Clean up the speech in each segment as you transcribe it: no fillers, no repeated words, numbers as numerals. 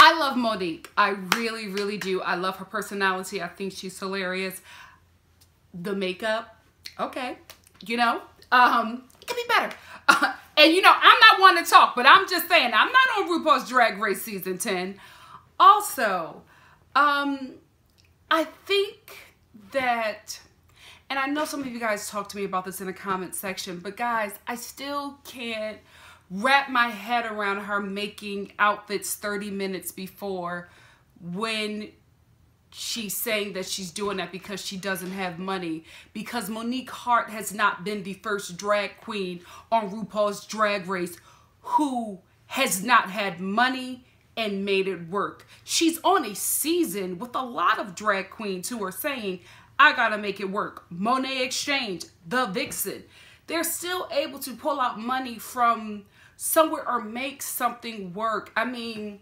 I love Monique. I really, really do. I love her personality. I think she's hilarious. The makeup, okay. You know, it could be better. And you know, I'm not one to talk, but I'm just saying, I'm not on RuPaul's Drag Race season 10. Also, I think that, and I know some of you guys talked to me about this in the comment section, but guys, I still can't wrap my head around her making outfits 30 minutes before, when she's saying that she's doing that because she doesn't have money. Because Monique Hart has not been the first drag queen on RuPaul's Drag Race who has not had money and made it work. She's on a season with a lot of drag queens who are saying, I gotta make it work. Monet Exchange, The Vixen. They're still able to pull out money from somewhere or make something work. I mean,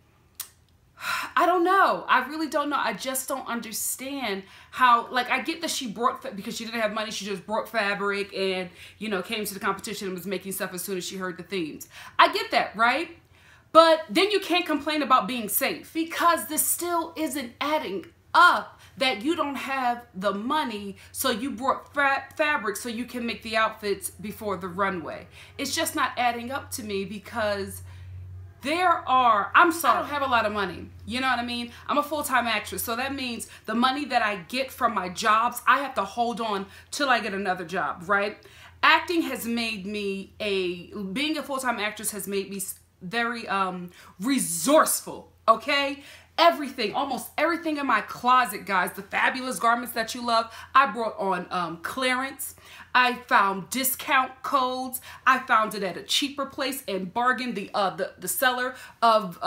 I don't know. I really don't know. I just don't understand how, like, I get that she brought, because she didn't have money, she just brought fabric and, you know, came to the competition and was making stuff as soon as she heard the themes. I get that, right? But then you can't complain about being safe, because this still isn't adding up, that you don't have the money, so you brought fabric so you can make the outfits before the runway. It's just not adding up to me, because I'm sorry, I don't have a lot of money. You know what I mean? I'm a full-time actress, so that means the money that I get from my jobs, I have to hold on till I get another job, right? Acting has made me being a full-time actress has made me very resourceful, okay? Everything, almost everything in my closet, guys, the fabulous garments that you love, I brought on clearance. I found discount codes. I found it at a cheaper place and bargained the seller of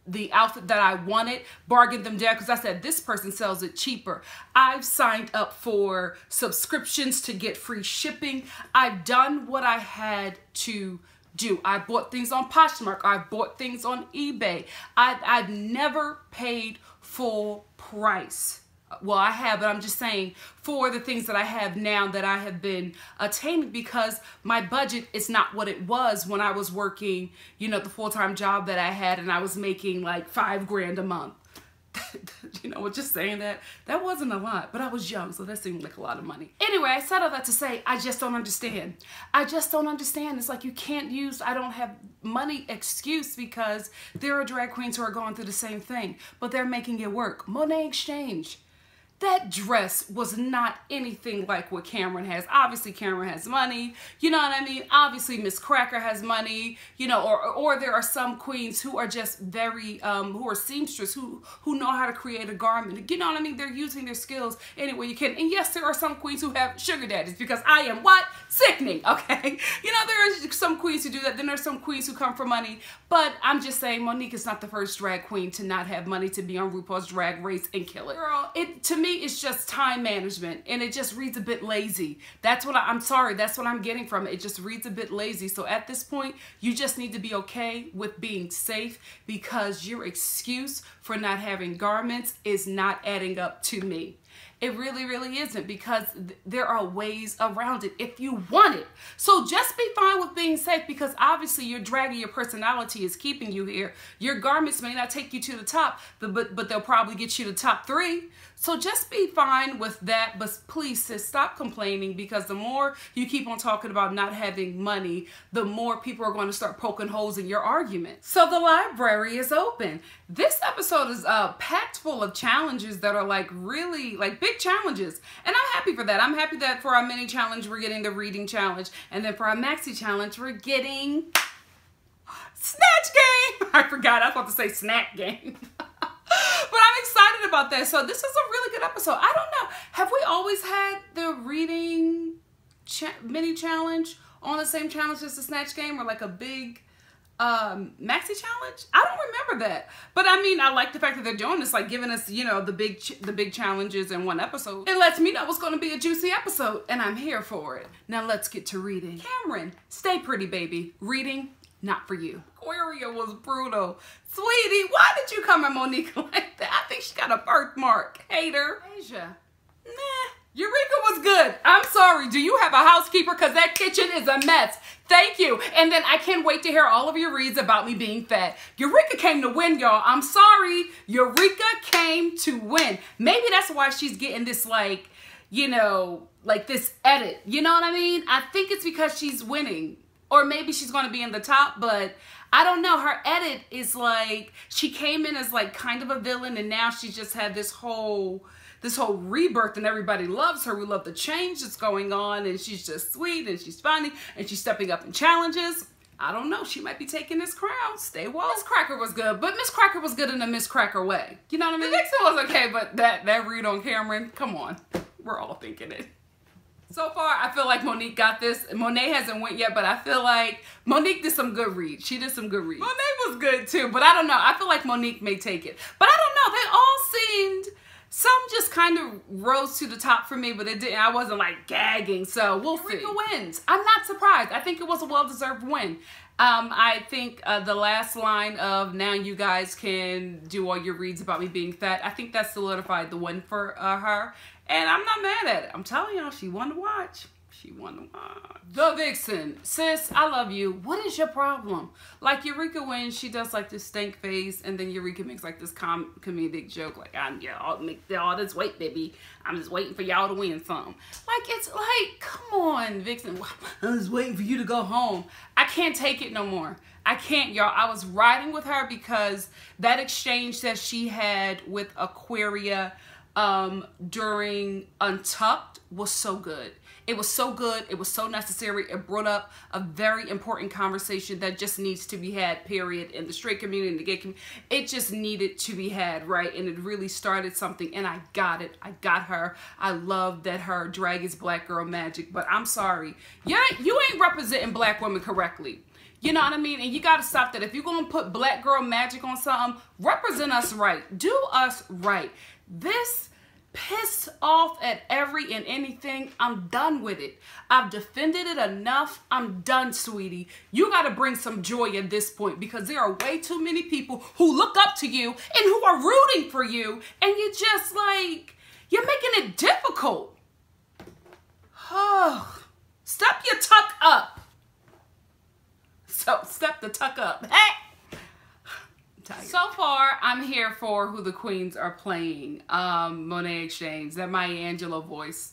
the outfit that I wanted, bargained them down, because I said, this person sells it cheaper. I've signed up for subscriptions to get free shipping. I've done what I had to do. I bought things on Poshmark. I bought things on eBay. I've never paid full price. Well, I have, but I'm just saying, for the things that I have now that I have been attaining, because my budget is not what it was when I was working, you know, the full-time job that I had, and I was making like $5 grand a month. You know, just saying that wasn't a lot, but I was young, so that seemed like a lot of money. Anyway, I said all that to say, I just don't understand. I just don't understand. It's like, you can't use I don't have money excuse, because there are drag queens who are going through the same thing, but they're making it work. Monet Exchange. That dress was not anything like what Cameron has. Obviously, Cameron has money. You know what I mean? Obviously, Miss Cracker has money. You know, or there are some queens who are just very, who are seamstress, who know how to create a garment. You know what I mean? They're using their skills any way you can. And yes, there are some queens who have sugar daddies, because I am what? Sickening, okay? You know, there are some queens who do that. Then there's some queens who come for money. But I'm just saying, Monique is not the first drag queen to not have money to be on RuPaul's Drag Race and kill it. Girl, to me, it's just time management, and it just reads a bit lazy. That's what I'm sorry, that's what I'm getting from it. It just reads a bit lazy. So at this point, you just need to be okay with being safe, because your excuse for not having garments is not adding up to me. It really, really isn't, because there are ways around it if you want it. So just be fine with being safe, because obviously your drag and your personality is keeping you here. Your garments may not take you to the top, but they'll probably get you to the top 3. So just be fine with that, but please, sis, stop complaining, because the more you keep on talking about not having money, the more people are going to start poking holes in your argument. So the library is open. This episode is packed full of challenges that are like really like big challenges, and I'm happy for that. I'm happy that for our mini challenge we're getting the reading challenge, and then for our maxi challenge we're getting Snatch Game. I forgot, I was about to say Snack Game. But I'm excited about that. So this is a really good episode. I don't know. Have we always had the reading mini challenge on the same challenge as the Snatch Game, or like a big maxi challenge? I don't remember that. But I mean, I like the fact that they're doing this, like giving us, you know, the big challenges in one episode. It lets me know it's going to be a juicy episode, and I'm here for it. Now let's get to reading. Cameron, stay pretty, baby. Reading, not for you. Aquaria was brutal. Sweetie, why did you come at Monique like that? I think she got a birthmark. Hater. Asia, nah. Eureka was good. I'm sorry. Do you have a housekeeper? Because that kitchen is a mess. Thank you. And then I can't wait to hear all of your reads about me being fat. Eureka came to win, y'all. I'm sorry. Eureka came to win. Maybe that's why she's getting this, like, you know, like this edit. You know what I mean? I think it's because she's winning. Or maybe she's going to be in the top, but I don't know. Her edit is like, she came in as like kind of a villain, and now she's just had this whole rebirth, and everybody loves her. We love the change that's going on, and she's just sweet, and she's funny, and she's stepping up in challenges. I don't know. She might be taking this crown. Stay woke. Miss Cracker was good, but Miss Cracker was good in a Miss Cracker way. You know what I mean? The Vixen was okay, but that read on Cameron, come on. We're all thinking it. So far, I feel like Monique got this. Monet hasn't went yet, but I feel like Monique did some good reads. She did some good reads. Monet was good too, but I don't know. I feel like Monique may take it. But I don't know. They all seemed, some just kind of rose to the top for me, but it didn't. I wasn't like gagging, so we'll see. Eureka wins. I'm not surprised. I think it was a well-deserved win. I think the last line of "now you guys can do all your reads about me being fat," I think that solidified the win for her. And I'm not mad at it. I'm telling y'all, she won to watch. She won to watch. The Vixen. Sis, I love you. What is your problem? Like, Eureka wins, she does like this stank face, and then Eureka makes like this comedic joke, like, I'll make all this weight, baby. I'm just waiting for y'all to win something. Like, it's like, come on, Vixen. I'm just waiting for you to go home. I can't take it no more. I can't, y'all. I was riding with her because that exchange that she had with Aquaria during Untucked was so good. It was so good. It was so necessary. It brought up a very important conversation that just needs to be had, period, in the straight community, in the gay community. It just needed to be had, right? And it really started something, and I got it. I got her. I love that her drag is black girl magic, but I'm sorry. You ain't representing black women correctly. You know what I mean? And you got to stop that. If you're going to put black girl magic on something, represent us right. Do us right. This pissed off at every and anything. I'm done with it. I've defended it enough. I'm done, sweetie. You got to bring some joy at this point, because there are way too many people who look up to you and who are rooting for you, and you just like, you're making it difficult. Oh, step your tuck up. So step the tuck up. Hey! So far, I'm here for who the queens are playing. Monet Exchange, that Maya Angelou voice.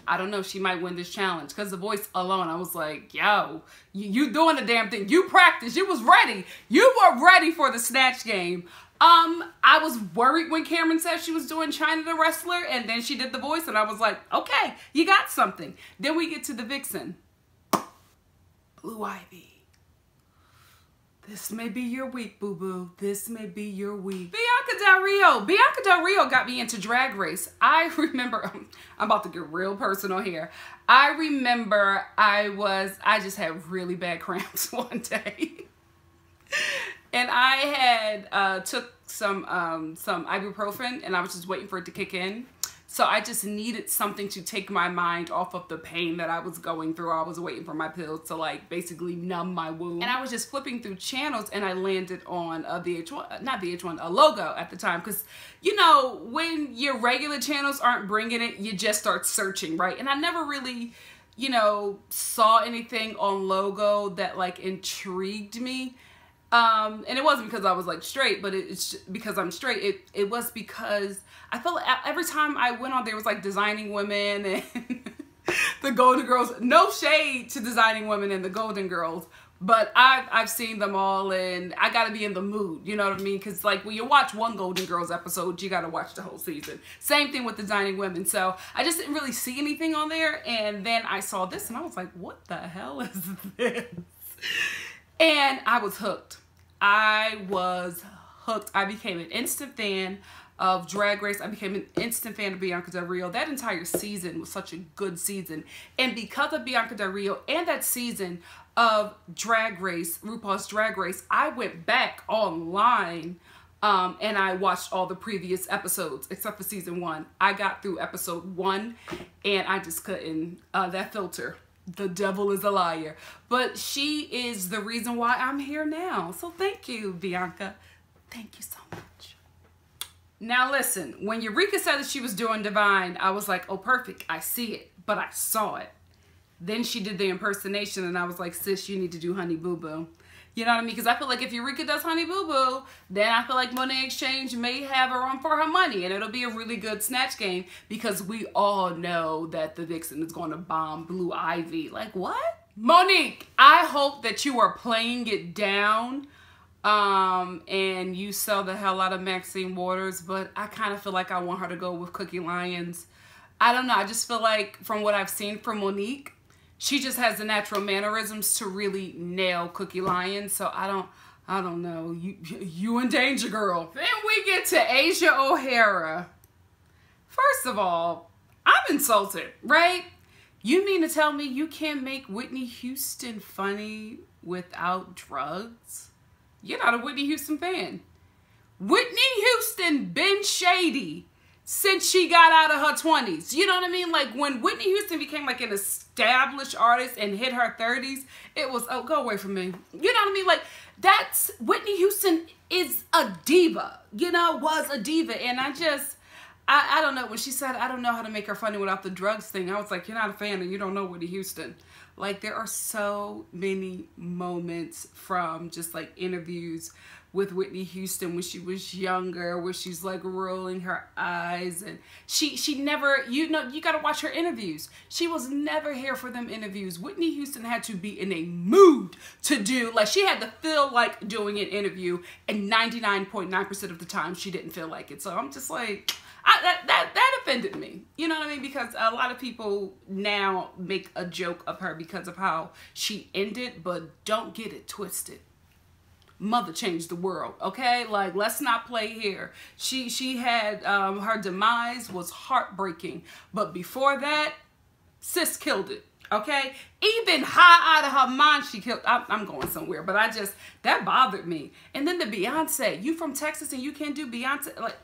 I don't know, she might win this challenge, because the voice alone, I was like, yo, you doing the damn thing. You practiced. You was ready. You were ready for the Snatch Game. I was worried when Cameron said she was doing China the Wrestler, and then she did the voice, and I was like, okay, you got something. Then we get to the Vixen. Blue Ivy. This may be your week, boo-boo. This may be your week. Bianca Del Rio. Bianca Del Rio got me into Drag Race. I remember, I'm about to get real personal here. I remember I just had really bad cramps one day. And I had took some ibuprofen, and I was just waiting for it to kick in. So I just needed something to take my mind off of the pain that I was going through. I was waiting for my pills to like basically numb my wound. And I was just flipping through channels, and I landed on a Logo at the time. Because, you know, when your regular channels aren't bringing it, you just start searching, right? And I never really, you know, saw anything on Logo that like intrigued me. And it wasn't because I was like straight, but it's because I'm straight. It was because I felt like every time I went on, there was like Designing Women and the Golden Girls. No shade to Designing Women and the Golden Girls, but I've seen them all, and I gotta be in the mood. You know what I mean? Because like when you watch one Golden Girls episode, you gotta watch the whole season. Same thing with Designing Women. So I just didn't really see anything on there, and then I saw this, and I was like, what the hell is this? And I was hooked. I was hooked. I became an instant fan of Drag Race. I became an instant fan of Bianca Del Rio. That entire season was such a good season. And because of Bianca Del Rio and that season of Drag Race, RuPaul's Drag Race, I went back online and I watched all the previous episodes except for season 1. I got through episode 1 and I just couldn't, that filter. The devil is a liar. But she is the reason why I'm here now. So thank you, Bianca. Thank you so much. Now listen, when Eureka said that she was doing Divine, I was like, oh, perfect. I see it, but I saw it. Then she did the impersonation, and I was like, sis, you need to do Honey Boo Boo. You know what I mean? Because I feel like if Eureka does Honey Boo Boo, then I feel like Money Exchange may have her on for her money, and it'll be a really good Snatch Game, because we all know that the Vixen is going to bomb Blue Ivy. Like, what? Monique, I hope that you are playing it down, and you sell the hell out of Maxine Waters, but I kind of feel like I want her to go with Cookie Lyons. I don't know. I just feel like from what I've seen from Monique, she just has the natural mannerisms to really nail Cookie Lyons. So I don't know. You in danger, girl. Then we get to Asia O'Hara. First of all, I'm insulted, right? You mean to tell me you can't make Whitney Houston funny without drugs? You're not a Whitney Houston fan. Whitney Houston been shady since she got out of her 20s. You know what I mean? Like when Whitney Houston became like an established artist and hit her 30s, it was, oh, go away from me. You know what I mean? Like that's, Whitney Houston is a diva, you know, was a diva. And I don't know, when she said, I don't know how to make her funny without the drugs thing, I was like, you're not a fan and you don't know Whitney Houston. Like there are so many moments from just like interviews with Whitney Houston when she was younger, where she's like rolling her eyes, and she never, you know, you got to watch her interviews. She was never here for them interviews. Whitney Houston had to be in a mood to do, like she had to feel like doing an interview, and 99.9% of the time she didn't feel like it. So I'm just like, that offended me. You know what I mean? Because a lot of people now make a joke of her because of how she ended, but don't get it twisted. Mother changed the world, okay? Like, let's not play here. She had, her demise was heartbreaking. But before that, sis killed it, okay? Even high out of her mind, she killed, I'm going somewhere, but that bothered me. And then the Beyonce, you from Texas and you can't do Beyonce, like,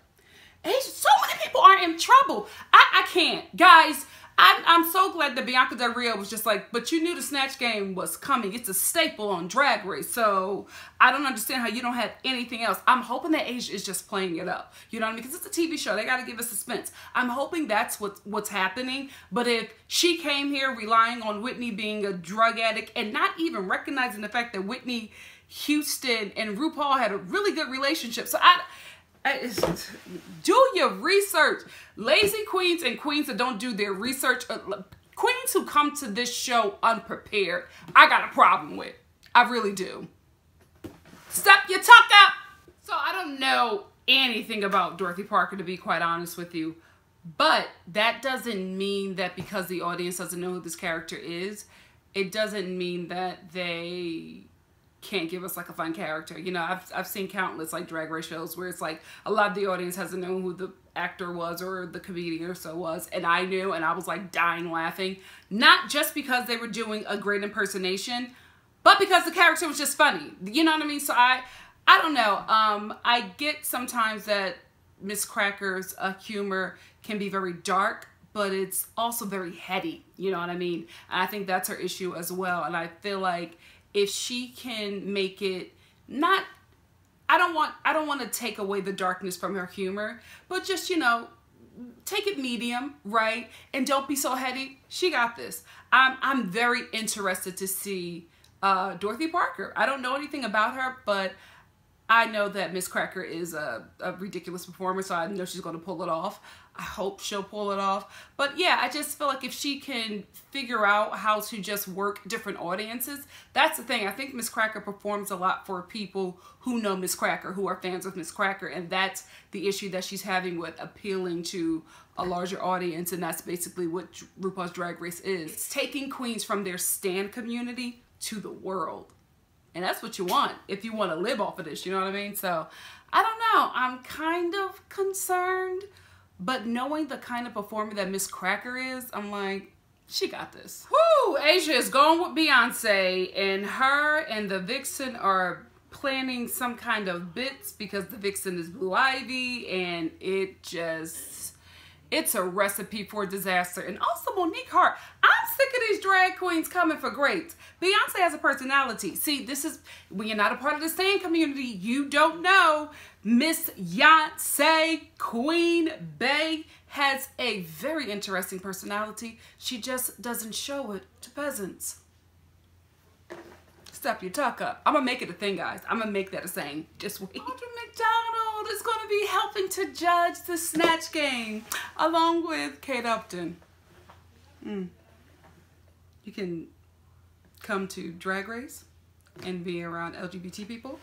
so many people are in trouble. I can't. Guys, I'm so glad that Bianca Del Rio was just like, but you knew the Snatch Game was coming. It's a staple on Drag Race. So I don't understand how you don't have anything else. I'm hoping that Asia is just playing it up. You know what I mean? Because it's a TV show. They got to give us suspense. I'm hoping that's what's happening. But if she came here relying on Whitney being a drug addict and not even recognizing the fact that Whitney Houston and Rupaul had a really good relationship. So do your research. Lazy queens and queens that don't do their research, queens who come to this show unprepared, I got a problem with. I really do. Step your tuck up. So I don't know anything about Dorothy Parker, to be quite honest with you, but that doesn't mean that because the audience doesn't know who this character is, it doesn't mean that they can't give us like a fun character. You know, I've seen countless like Drag Race shows where it's like a lot of the audience hasn't known who the actor was or the comedian or so was, and I knew, and I was like dying laughing, not just because they were doing a great impersonation, but because the character was just funny. You know what I mean? So I don't know. I get sometimes that Miss Cracker's humor can be very dark, but it's also very heady. You know what I mean? And I think that's her issue as well. And I feel like if she can make it not, I don't want to take away the darkness from her humor, but just, you know, take it medium, right? And don't be so heady. She got this. I'm very interested to see Dorothy Parker. I don't know anything about her, but I know that Miss Cracker is a ridiculous performer, so I know she's going to pull it off. I hope she'll pull it off. But yeah, I just feel like if she can figure out how to just work different audiences, that's the thing. I think Miss Cracker performs a lot for people who know Miss Cracker, who are fans of Miss Cracker, and that's the issue that she's having with appealing to a larger audience, and that's basically what RuPaul's Drag Race is. It's taking queens from their stan community to the world. And that's what you want if you want to live off of this, you know what I mean? So, I don't know. I'm kind of concerned, but knowing the kind of performer that Miss Cracker is, I'm like, she got this. Whoo! Asia is going with Beyonce, and her and the Vixen are planning some kind of bits because the Vixen is Blue Ivy, and it's a recipe for disaster. And also Monique Hart, I'm sick of these drag queens coming for grades. Beyonce has a personality. See, this is, when you're not a part of the same community, you don't know. Miss Beyonce, Queen Bey, has a very interesting personality. She just doesn't show it to peasants. Step your tuck up. I'm gonna make it a thing, guys. I'm gonna make that a saying. Just wait. Audra McDonald is gonna be helping to judge the Snatch Game along with Kate Upton. You can come to Drag Race and be around LGBT people,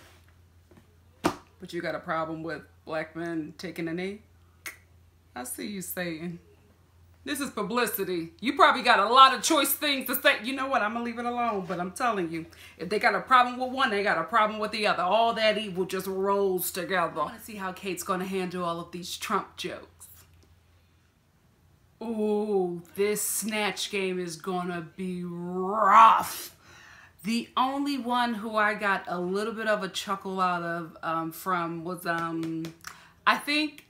but you got a problem with black men taking a knee? I see you saying. This is publicity. You probably got a lot of choice things to say. You know what? I'm going to leave it alone. But I'm telling you, if they got a problem with one, they got a problem with the other. All that evil just rolls together. I want to see how Kate's going to handle all of these Trump jokes. Ooh, this Snatch Game is going to be rough. The only one who I got a little bit of a chuckle out of from was, I think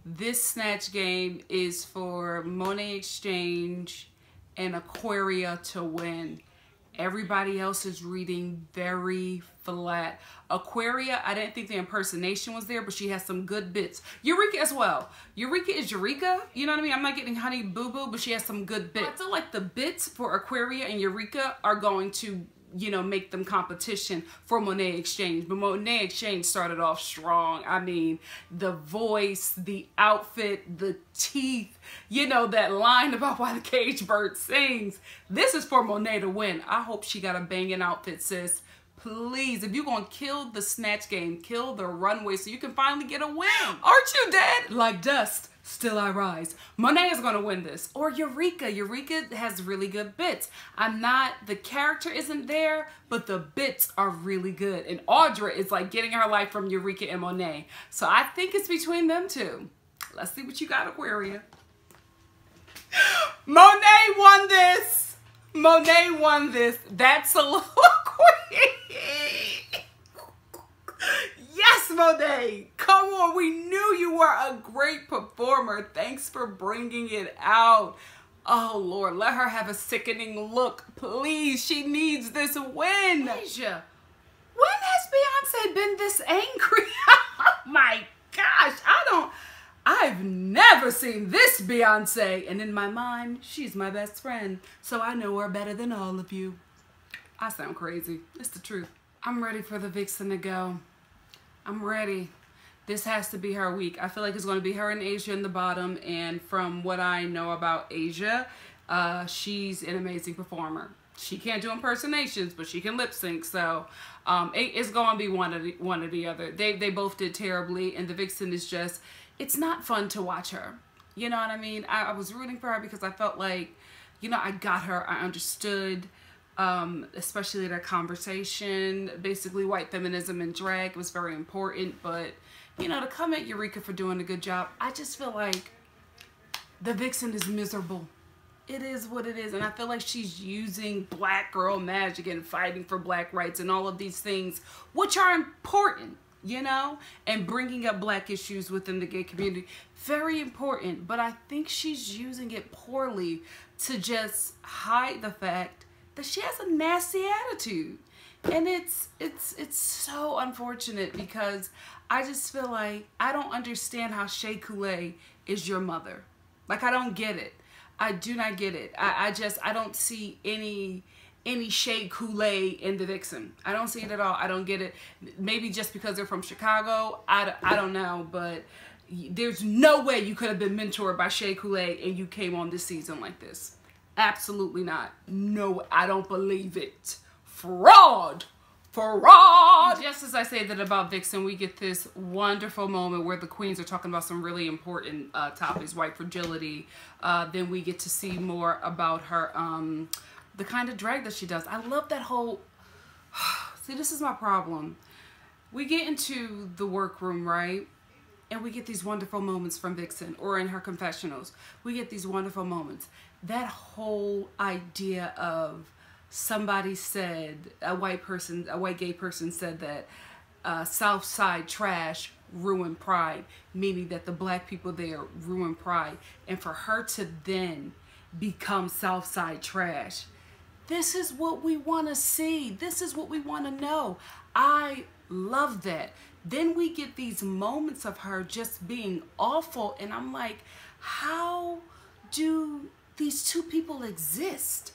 this Snatch Game is for Monet Exchange and Aquaria to win. Everybody else is reading very flat. Aquaria, I didn't think the impersonation was there, but she has some good bits. Eureka as well. Eureka is Eureka. You know what I mean? I'm not getting Honey Boo Boo, but she has some good bits. I feel like the bits for Aquaria and Eureka are going to, you know, make them competition for Monet Exchange. But Monet Exchange started off strong. I mean, the voice, the outfit, the teeth, you know, that line about why the cage bird sings. This is for Monet to win. I hope she got a banging outfit, sis. Please, if you're going to kill the Snatch Game, kill the runway so you can finally get a win. Aren't you dead? Like dust, still I rise. Monet is going to win this. Or Eureka. Eureka has really good bits. The character isn't there, but the bits are really good. And Audra is like getting her life from Eureka and Monet. So I think it's between them two. Let's see what you got, Aquaria. Monet won this. Monet won this. That's a little Yes, Monet. Come on. We knew you were a great performer. Thanks for bringing it out. Oh, Lord. Let her have a sickening look. Please. She needs this win. Asia, when has Beyonce been this angry? Oh, my gosh. I've never seen this Beyonce. And in my mind, she's my best friend. So I know her better than all of you. I sound crazy. It's the truth. I'm ready for the Vixen to go. I'm ready. This has to be her week. I feel like it's going to be her and Asia in the bottom. And from what I know about Asia, she's an amazing performer. She can't do impersonations, but she can lip sync. So it's going to be one or the other. They both did terribly. And the Vixen is just, it's not fun to watch her. You know what I mean? I was rooting for her because I felt like, you know, I got her. I understood. Especially their conversation, basically white feminism and drag was very important, but you know, to come at Eureka for doing a good job, I just feel like the Vixen is miserable. It is what it is, and I feel like she's using black girl magic and fighting for black rights and all of these things, which are important, you know, and bringing up black issues within the gay community, very important, but I think she's using it poorly to just hide the fact that she has a nasty attitude. And it's so unfortunate because I just feel like I don't understand how Shea Coulee is your mother. Like, I don't get it. I do not get it. I don't see any Shea Coulee in the Vixen. I don't see it at all. I don't get it. Maybe just because they're from Chicago. I don't know, but there's no way you could have been mentored by Shea Coulee and you came on this season like this. Absolutely not. No, I don't believe it. Fraud. Fraud. Just as I say that about Vixen, we get this wonderful moment where the queens are talking about some really important topics, white fragility. Then we get to see more about her, the kind of drag that she does. I love that whole, see, this is my problem. We get into the workroom, right? And we get these wonderful moments from Vixen, or in her confessionals. We get these wonderful moments. That whole idea of somebody said, a white gay person said that South Side trash ruined Pride, meaning that the black people there ruined Pride. And for her to then become Southside trash, this is what we want to see. This is what we want to know. I love that. Then we get these moments of her just being awful, and I'm like, how do these two people exist?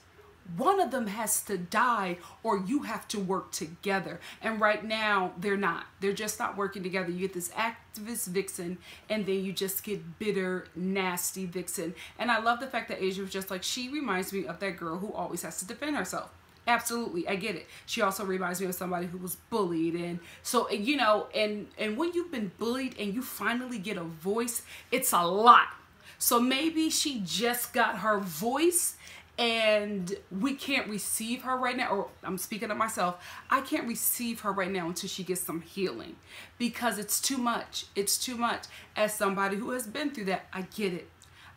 One of them has to die, or you have to work together. And right now, they're not. They're just not working together. You get this activist vixen, and then you just get bitter, nasty vixen. And I love the fact that Asia was just like, she reminds me of that girl who always has to defend herself. Absolutely, I get it. She also reminds me of somebody who was bullied. And so, you know, and when you've been bullied and you finally get a voice, it's a lot. So maybe she just got her voice, and we can't receive her right now, or I'm speaking of myself, I can't receive her right now until she gets some healing, because it's too much. It's too much. As somebody who has been through that, I get it.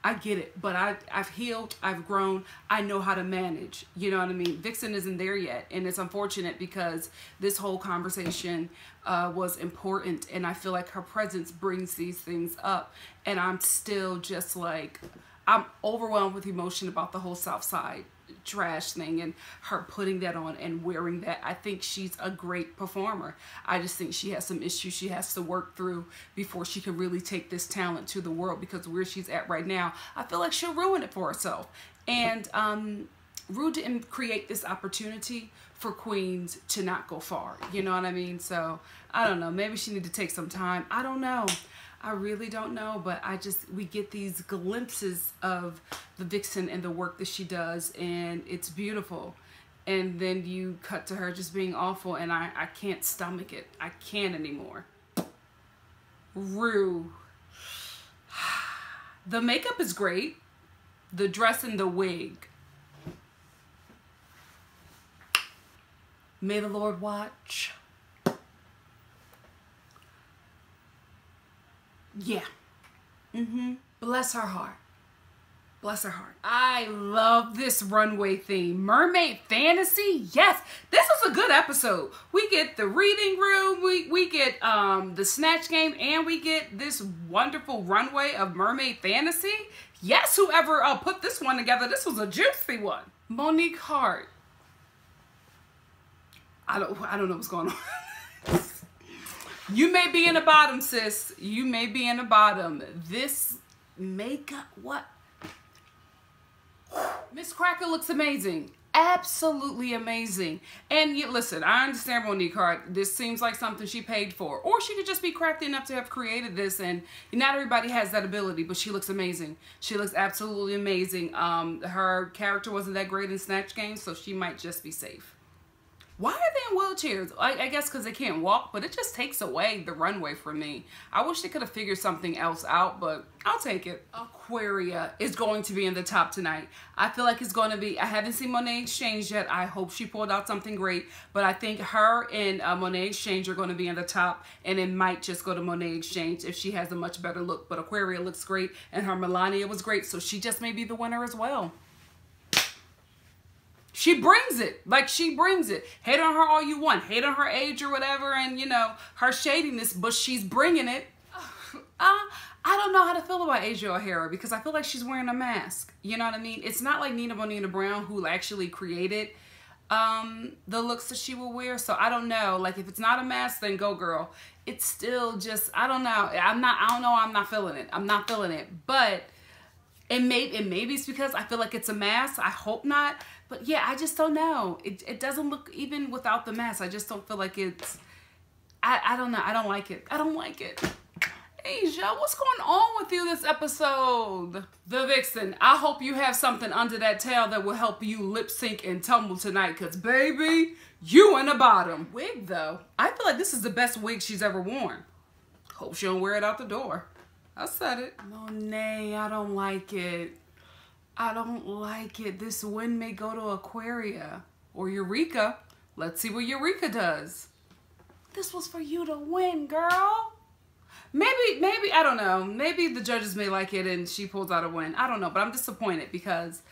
I get it, but I've healed, I've grown, I know how to manage, you know what I mean? Vixen isn't there yet, and it's unfortunate because this whole conversation was important, and I feel like her presence brings these things up, and I'm still just like, I'm overwhelmed with emotion about the whole Southside trash thing and her putting that on and wearing that. I think she's a great performer. I just think she has some issues she has to work through before she can really take this talent to the world, because where she's at right now, I feel like she'll ruin it for herself. And Ru didn't create this opportunity for queens to not go far. You know what I mean? So I don't know. Maybe she need to take some time. I don't know. I really don't know, but we get these glimpses of the vixen and the work that she does, and it's beautiful. And then you cut to her just being awful, and I can't stomach it. I can't anymore. Ru. The makeup is great. The dress and the wig. May the Lord watch. Yeah. Bless her heart. Bless her heart. I love this runway theme. Mermaid fantasy? Yes. This is a good episode. We get the reading room, we get the Snatch Game, and we get this wonderful runway of mermaid fantasy. Yes, whoever put this one together, this was a juicy one. Monique Hart. I don't know what's going on. You may be in the bottom, sis. You may be in the bottom. This makeup, what? Miss Cracker looks amazing. Absolutely amazing. And listen, I understand Monique Hart. This seems like something she paid for. Or she could just be crafty enough to have created this, and not everybody has that ability, but she looks amazing. She looks absolutely amazing. Her character wasn't that great in Snatch Game, so she might just be safe. Why are they in wheelchairs? I guess because they can't walk, but it just takes away the runway for me. I wish they could have figured something else out, but I'll take it. Aquaria is going to be in the top tonight. I feel like it's going to be, I haven't seen Monet Exchange yet. I hope she pulled out something great, but I think her and Monet Exchange are going to be in the top, and it might just go to Monet Exchange if she has a much better look. But Aquaria looks great, and her Melania was great, so she just may be the winner as well. She brings it. Like, she brings it. Hate on her all you want. Hate on her age or whatever, and, you know, her shadiness, but she's bringing it. I don't know how to feel about Asia O'Hara, because I feel like she's wearing a mask. You know what I mean? It's not like Nina Bonina Brown, who actually created the looks that she will wear. So I don't know. Like, if it's not a mask, then go, girl. It's still just, I don't know. I'm not feeling it. I'm not feeling it. But maybe it's because I feel like it's a mask. I hope not. But yeah, I just don't know. It doesn't look, even without the mask, I just don't feel like it's, I don't know. I don't like it. I don't like it. Asia, what's going on with you this episode? The Vixen, I hope you have something under that tail that will help you lip sync and tumble tonight, because baby, you in the bottom. Wig though, I feel like this is the best wig she's ever worn. Hope she don't wear it out the door. I said it. Monet, I don't like it. I don't like it. This win may go to Aquaria or Eureka. Let's see what Eureka does. This was for you to win, girl. Maybe, I don't know. Maybe the judges may like it and she pulls out a win. I don't know, but I'm disappointed because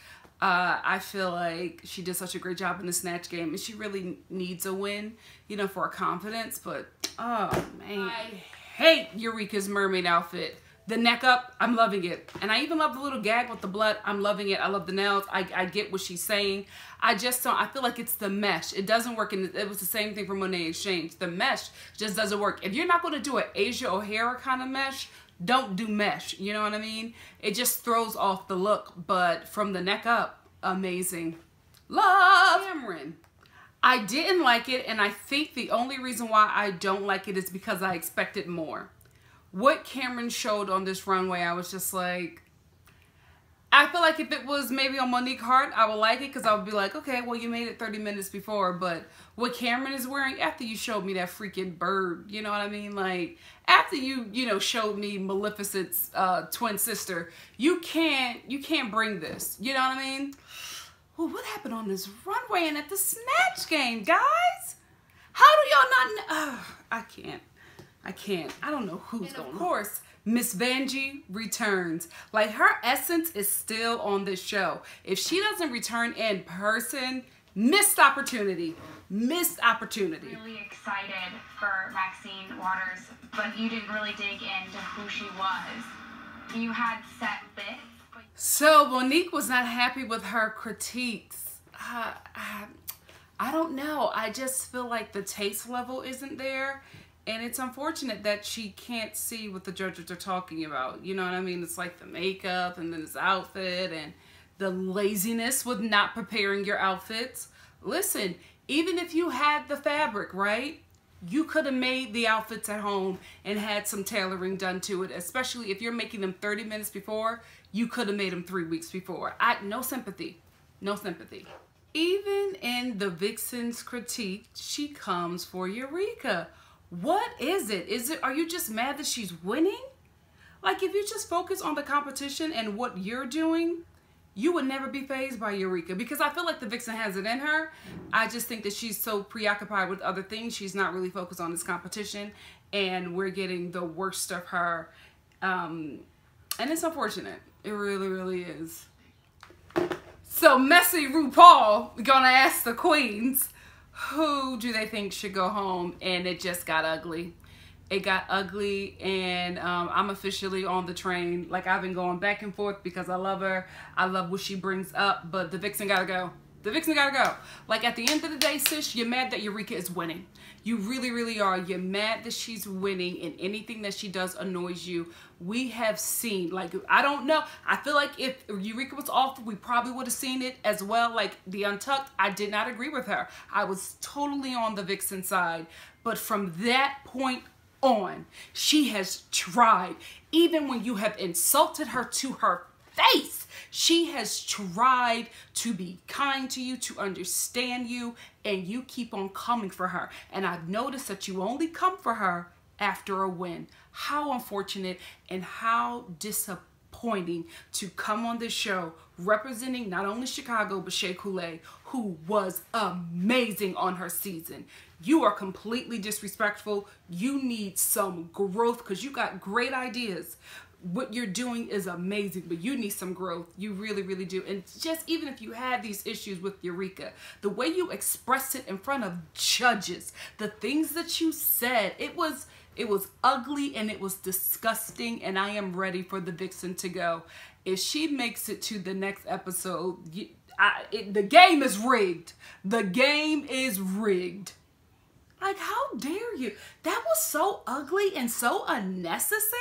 I feel like she did such a great job in the Snatch Game, and she really needs a win, you know, for her confidence. But, oh, man. I hate Eureka's mermaid outfit. The neck up, I'm loving it. And I even love the little gag with the blood. I'm loving it. I love the nails. I get what she's saying. I just don't, I feel like it's the mesh. It doesn't work. And it was the same thing for Monet Exchange. The mesh just doesn't work. If you're not going to do an Asia O'Hara kind of mesh, don't do mesh. You know what I mean? It just throws off the look. But from the neck up, amazing. Love Cameron. I didn't like it. And I think the only reason why I don't like it is because I expected more. What Cameron showed on this runway, I was just like, I feel like if it was maybe on Monique Hart, I would like it because I would be like, okay, well, you made it 30 minutes before. But what Cameron is wearing, after you showed me that freaking bird, you know what I mean? Like, after you showed me Maleficent's twin sister, you can't bring this. You know what I mean? Well, what happened on this runway and at the Snatch Game, guys? How do y'all not know? I can't. I don't know who's going. Of course, Miss Vanjie returns. Like, her essence is still on this show. If she doesn't return in person, missed opportunity. Missed opportunity. Really excited for Maxine Waters, but you didn't really dig into who she was. You had set bits. So Monique was not happy with her critiques. I don't know. I just feel like the taste level isn't there. And it's unfortunate that she can't see what the judges are talking about. You know what I mean? It's like the makeup and then this outfit and the laziness with not preparing your outfits. Listen, even if you had the fabric, right? You could have made the outfits at home and had some tailoring done to it, especially if you're making them 30 minutes before. You could have made them 3 weeks before. No sympathy. No sympathy. Even in the Vixen's critique, she comes for Eureka. What is it? Are you just mad that she's winning? Like, if you just focus on the competition and what you're doing, you would never be fazed by Eureka, because I feel like the Vixen has it in her. I just think that she's so preoccupied with other things. She's not really focused on this competition, and we're getting the worst of her. And it's unfortunate. It really, really is. So messy RuPaul gonna ask the queens, who do they think should go home? And it just got ugly. It got ugly, and I'm officially on the train. Like, I've been going back and forth because I love her. I love what she brings up, but the Vixen gotta go. The Vixen gotta go. Like, at the end of the day, sis, you're mad that Eureka is winning. You really, really are. You're mad that she's winning, and anything that she does annoys you. We have seen, like, I don't know. I feel like if Eureka was off, we probably would have seen it as well. Like, the Untucked, I did not agree with her. I was totally on the Vixen side. But from that point on, she has tried. Even when you have insulted her to her face, she has tried to be kind to you, to understand you, and you keep on coming for her. And I've noticed that you only come for her after a win. How unfortunate and how disappointing to come on this show representing not only Chicago, but Shea Coulee, who was amazing on her season. You are completely disrespectful. You need some growth because you got great ideas. What you're doing is amazing, but you need some growth. You really, really do. And just even if you had these issues with Eureka, the way you expressed it in front of judges, the things that you said, it was ugly and it was disgusting, and I am ready for the Vixen to go. If she makes it to the next episode, the game is rigged. The game is rigged. Like, how dare you? That was so ugly and so unnecessary.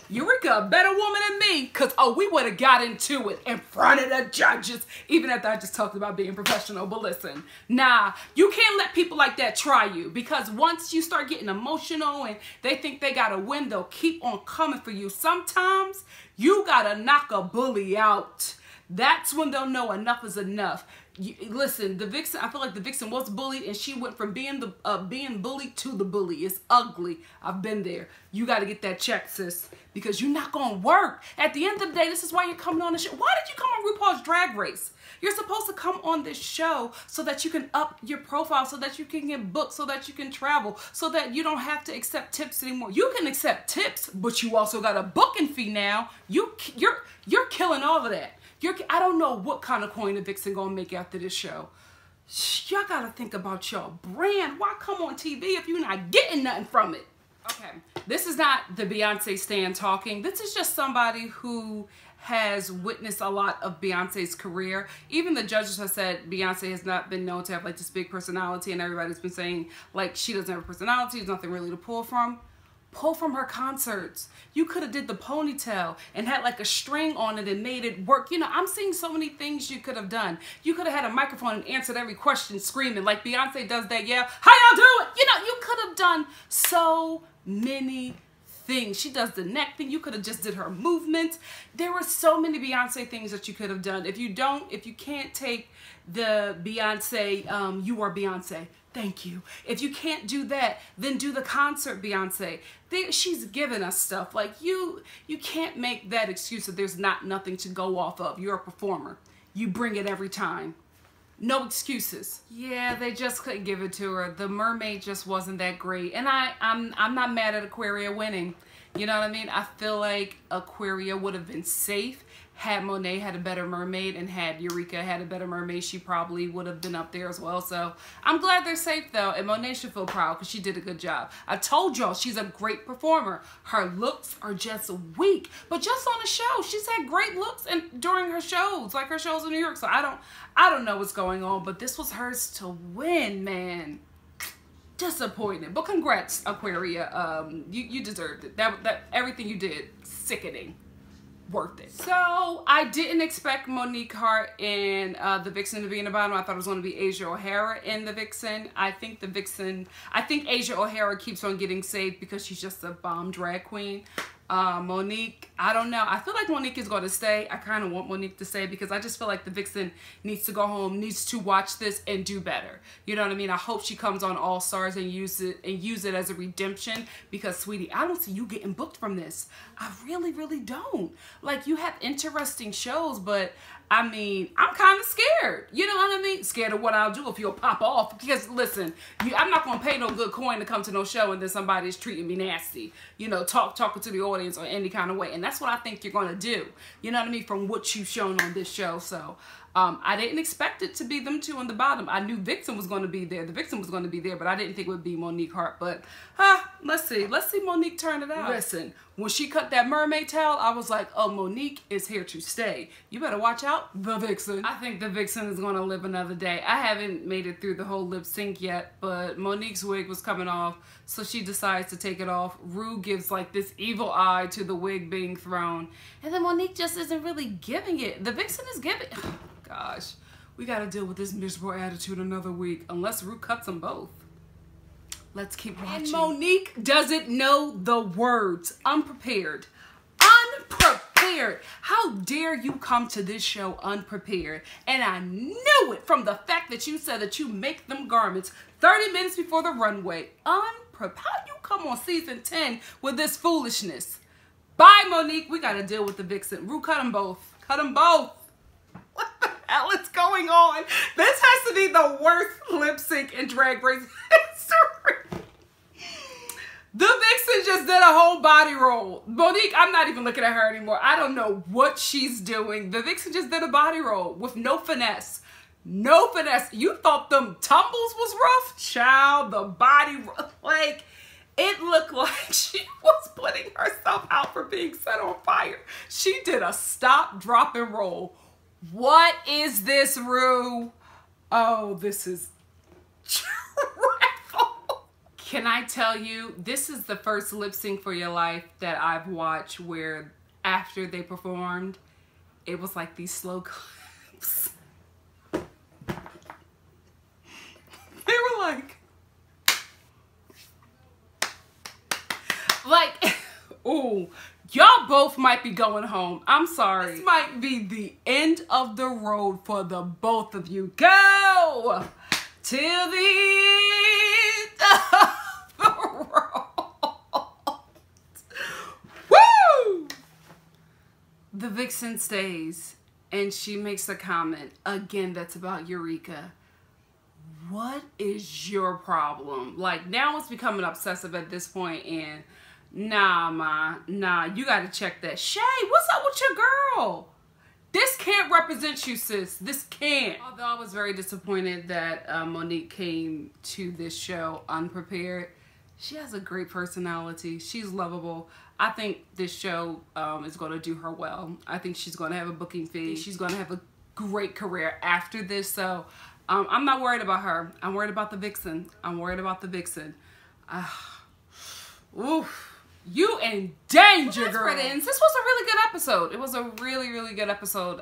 Eureka, a better woman than me, because, oh, we would have got into it in front of the judges, even after I just talked about being professional. But listen, nah, you can't let people like that try you, because once you start getting emotional and they think they got to win, they'll keep on coming for you. Sometimes you got to knock a bully out. That's when they'll know enough is enough. Listen, the Vixen, I feel like the Vixen was bullied, and she went from being bullied to the bully. It's ugly. I've been there. You got to get that check, sis, because you're not going to work. At the end of the day, this is why you're coming on the show. Why did you come on RuPaul's Drag Race? You're supposed to come on this show so that you can up your profile, so that you can get booked, so that you can travel, so that you don't have to accept tips anymore. You can accept tips, but you also got a booking fee now. You're killing all of that. I don't know what kind of coin the Vixen gonna make after this show. Y'all gotta think about your brand. Why come on TV if you're not getting nothing from it? Okay, this is not the Beyonce stan talking. This is just somebody who has witnessed a lot of Beyonce's career. Even the judges have said Beyonce has not been known to have like this big personality, and everybody's been saying like she doesn't have a personality, there's nothing really to pull from. Pull from her concerts. You could have did the ponytail and had like a string on it and made it work. You know, I'm seeing so many things you could have done. You could have had a microphone and answered every question screaming like Beyonce does that, yeah, how y'all do it? You know, you could have done so many things. She does the neck thing. You could have just did her movements. There were so many Beyonce things that you could have done. If you can't take the Beyonce, you are Beyonce. Thank you. If you can't do that, then do the concert Beyonce. She's given us stuff. Like you can't make that excuse that there's nothing to go off of. You're a performer. You bring it every time. No excuses. Yeah, they just couldn't give it to her. The mermaid just wasn't that great. And I'm not mad at Aquaria winning. You know what I mean? I feel like Aquaria would have been safe. Had Monet had a better mermaid and had Eureka had a better mermaid, she probably would have been up there as well. So I'm glad they're safe though, and Monet should feel proud because she did a good job. I told y'all she's a great performer. Her looks are just weak, but just on the show, she's had great looks and during her shows, like her shows in New York. So I don't know what's going on, but this was hers to win, man. Disappointing, but congrats, Aquaria. You deserved it. That everything you did, sickening. Worth it. So I didn't expect Monique Hart and the Vixen to be in the bottom. I thought it was going to be Asia O'Hara in the Vixen. I think Asia O'Hara keeps on getting saved because she's just a bomb drag queen. Monique, I don't know. I feel like Monique is going to stay. I kind of want Monique to stay because I just feel like the Vixen needs to go home, needs to watch this and do better. You know what I mean? I hope she comes on All Stars and use it as a redemption because, sweetie, I don't see you getting booked from this. I really, really don't. Like, you have interesting shows, but I mean, I'm kind of scared. You know what I mean? Scared of what I'll do if you'll pop off. Because, listen, I'm not going to pay no good coin to come to no show and then somebody's treating me nasty. You know, talking to the audience or any kind of way. And that's what I think you're going to do. You know what I mean? From what you've shown on this show. So, I didn't expect it to be them two on the bottom. I knew Vixen was going to be there. The Vixen was going to be there, but I didn't think it would be Monique Hart. But, let's see. Let's see Monique turn it out. Listen, when she cut that mermaid tail, I was like, oh, Monique is here to stay. You better watch out, the Vixen. I think the Vixen is going to live another day. I haven't made it through the whole lip sync yet, but Monique's wig was coming off, so she decides to take it off. Rue gives like this evil eye to the wig being thrown, and then Monique just isn't really giving it. The Vixen is giving... Gosh, we got to deal with this miserable attitude another week, unless Rue cuts them both. Let's keep watching. And Monique doesn't know the words. Unprepared. Unprepared. How dare you come to this show unprepared? And I knew it from the fact that you said that you make them garments 30 minutes before the runway. Unprepared. How you come on season 10 with this foolishness? Bye, Monique. We got to deal with the Vixen. Rue, cut them both. Cut them both. What the hell is going on? This has to be the worst lip sync in Drag Race history. The Vixen just did a whole body roll. Monique, I'm not even looking at her anymore. I don't know what she's doing. The Vixen just did a body roll with no finesse. No finesse. You thought them tumbles was rough? Child, the body roll. Like, it looked like she was putting herself out for being set on fire. She did a stop, drop, and roll. What is this, Rue? Oh, this is dreadful. Can I tell you, this is the first lip sync for your life that I've watched where after they performed, it was like these slow clips. They were like, ooh. Y'all both might be going home. I'm sorry. This might be the end of the road for the both of you. Go till the end of the road. Woo! The Vixen stays and she makes a comment again that's about Eureka. What is your problem? Like, now it's becoming obsessive at this point, and nah, ma, nah, you gotta check that. Shay, what's up with your girl? This can't represent you, sis. This can't. Although I was very disappointed that Monique came to this show unprepared. She has a great personality. She's lovable. I think this show is going to do her well. I think she's going to have a booking fee. She's going to have a great career after this. So I'm not worried about her. I'm worried about the Vixen. I'm worried about the Vixen. Oof. You in danger, girl. This was a really good episode. It was a really, really good episode.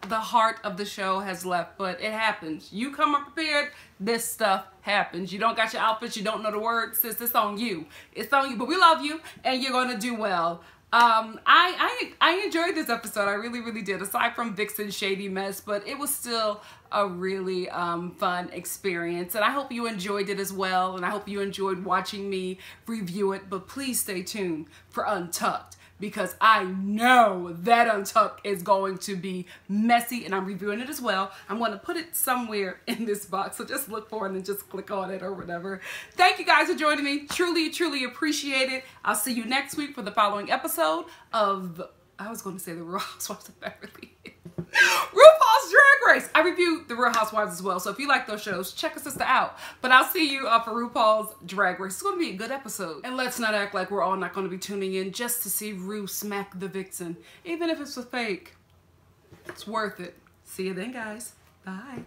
The heart of the show has left, but it happens. You come unprepared, this stuff happens. You don't got your outfits, you don't know the words, sis, it's on you. It's on you, but we love you, and you're going to do well. I enjoyed this episode. I really, really did, aside from Vixen's shady mess, but it was still a really fun experience, and I hope you enjoyed it as well, and I hope you enjoyed watching me review it. But please stay tuned for Untucked, because I know that Untucked is going to be messy, and I'm reviewing it as well. I'm going to put it somewhere in this box, so just look for it and just click on it or whatever. Thank you guys for joining me. Truly, truly appreciate it. I'll see you next week for the following episode of, I was going to say the Real Housewives of Beverly Hills. RuPaul's Drag Race. I reviewed the Real Housewives as well, so if you like those shows, check a sister out. But I'll see you for RuPaul's Drag Race. It's going to be a good episode. And let's not act like we're all not going to be tuning in just to see Ru smack the Vixen. Even if it's a fake, it's worth it. See you then, guys. Bye.